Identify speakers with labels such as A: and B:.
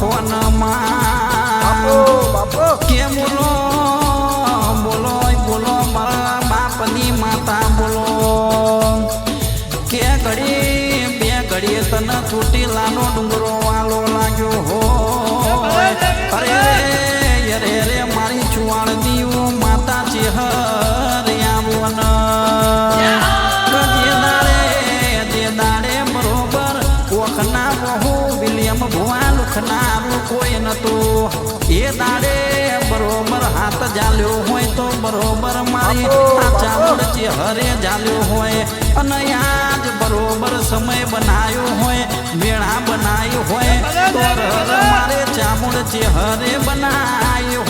A: ફોનમાં કે બોલો બોલો બોલો મારા બાપની માતા બોલો કે ઘડી બે ઘડીએ તને ચોટીલાનો ડુંગરો વાલો લાગ્યો હો અરે અરે રે મારી ચુવાણ દીવો માતા છે હરે આવન જે દાડે બરોબર ઓખના બહુ વિલિયમ ભુવા લુખનારું કોઈ નતું એ દાડે બરોબર હાથ જાલ્યો હોય તો બરોબર મારી આ ચામડ છે હરે જાલ્યો હોય અને આજ બરોબર સમય બનાયો હોય વેળા બનાયો હોય તો મારે ચામડ છે હરે બનાયો